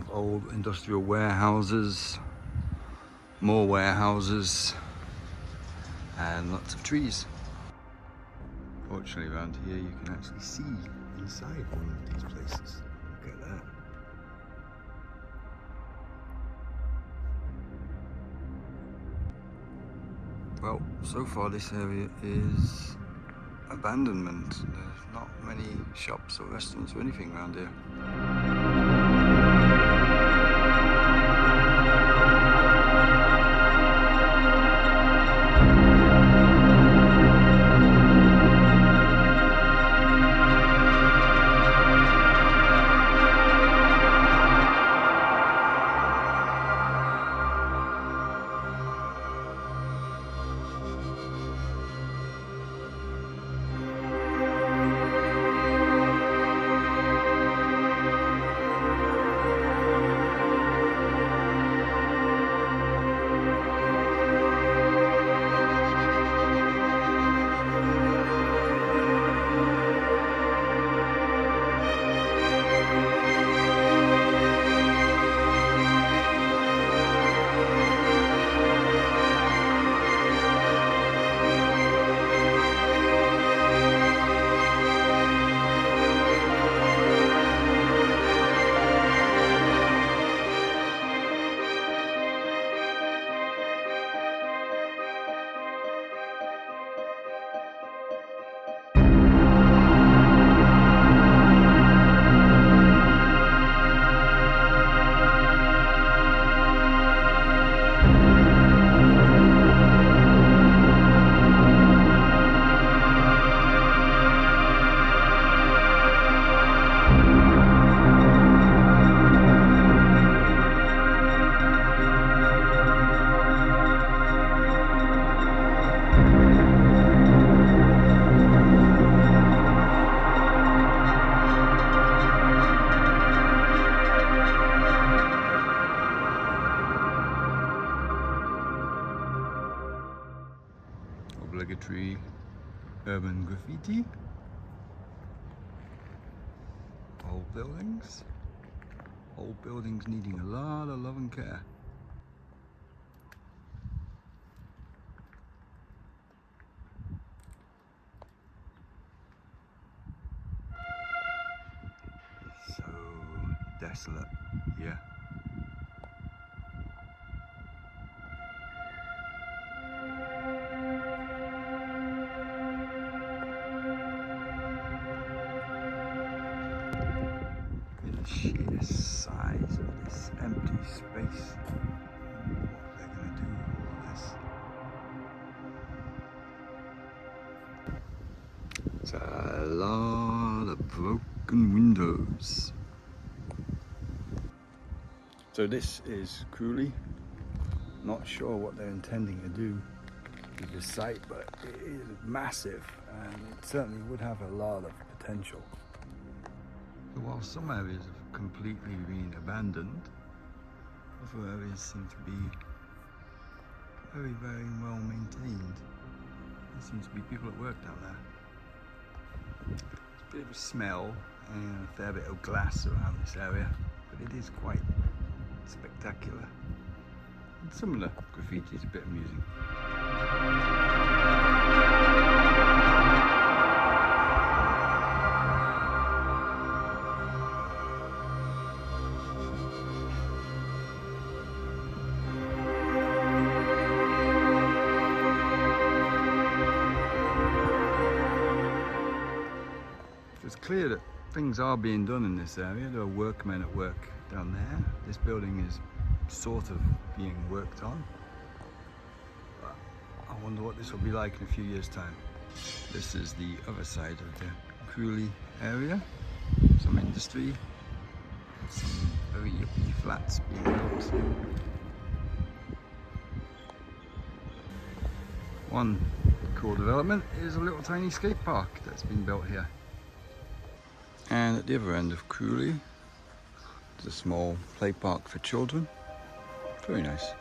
of old industrial warehouses, more warehouses, and lots of trees. Fortunately around here you can actually see inside one of these places. Look at that. Well, so far this area is abandonment. There's not many shops or restaurants or anything around here. Obligatory urban graffiti, old buildings needing a lot of love and care. It's so desolate here. The sheer size of this empty space. What they're going to do with all this. It's a lot of broken windows. So this is Krulli. Not sure what they're intending to do with this site, but it is massive and it certainly would have a lot of potential. So while some areas have completely been abandoned, other areas seem to be very, very well maintained. There seems to be people at work down there. There's a bit of a smell and a fair bit of glass around this area, but it is quite spectacular. And some of the graffiti is a bit amusing. It's clear that things are being done in this area. There are workmen at work down there. This building is sort of being worked on. But I wonder what this will be like in a few years' time. This is the other side of the Krulli area. Some industry, some very yuppie flats being built. One cool development is a little tiny skate park that's been built here. And at the other end of Krulli, there's a small play park for children. Very nice.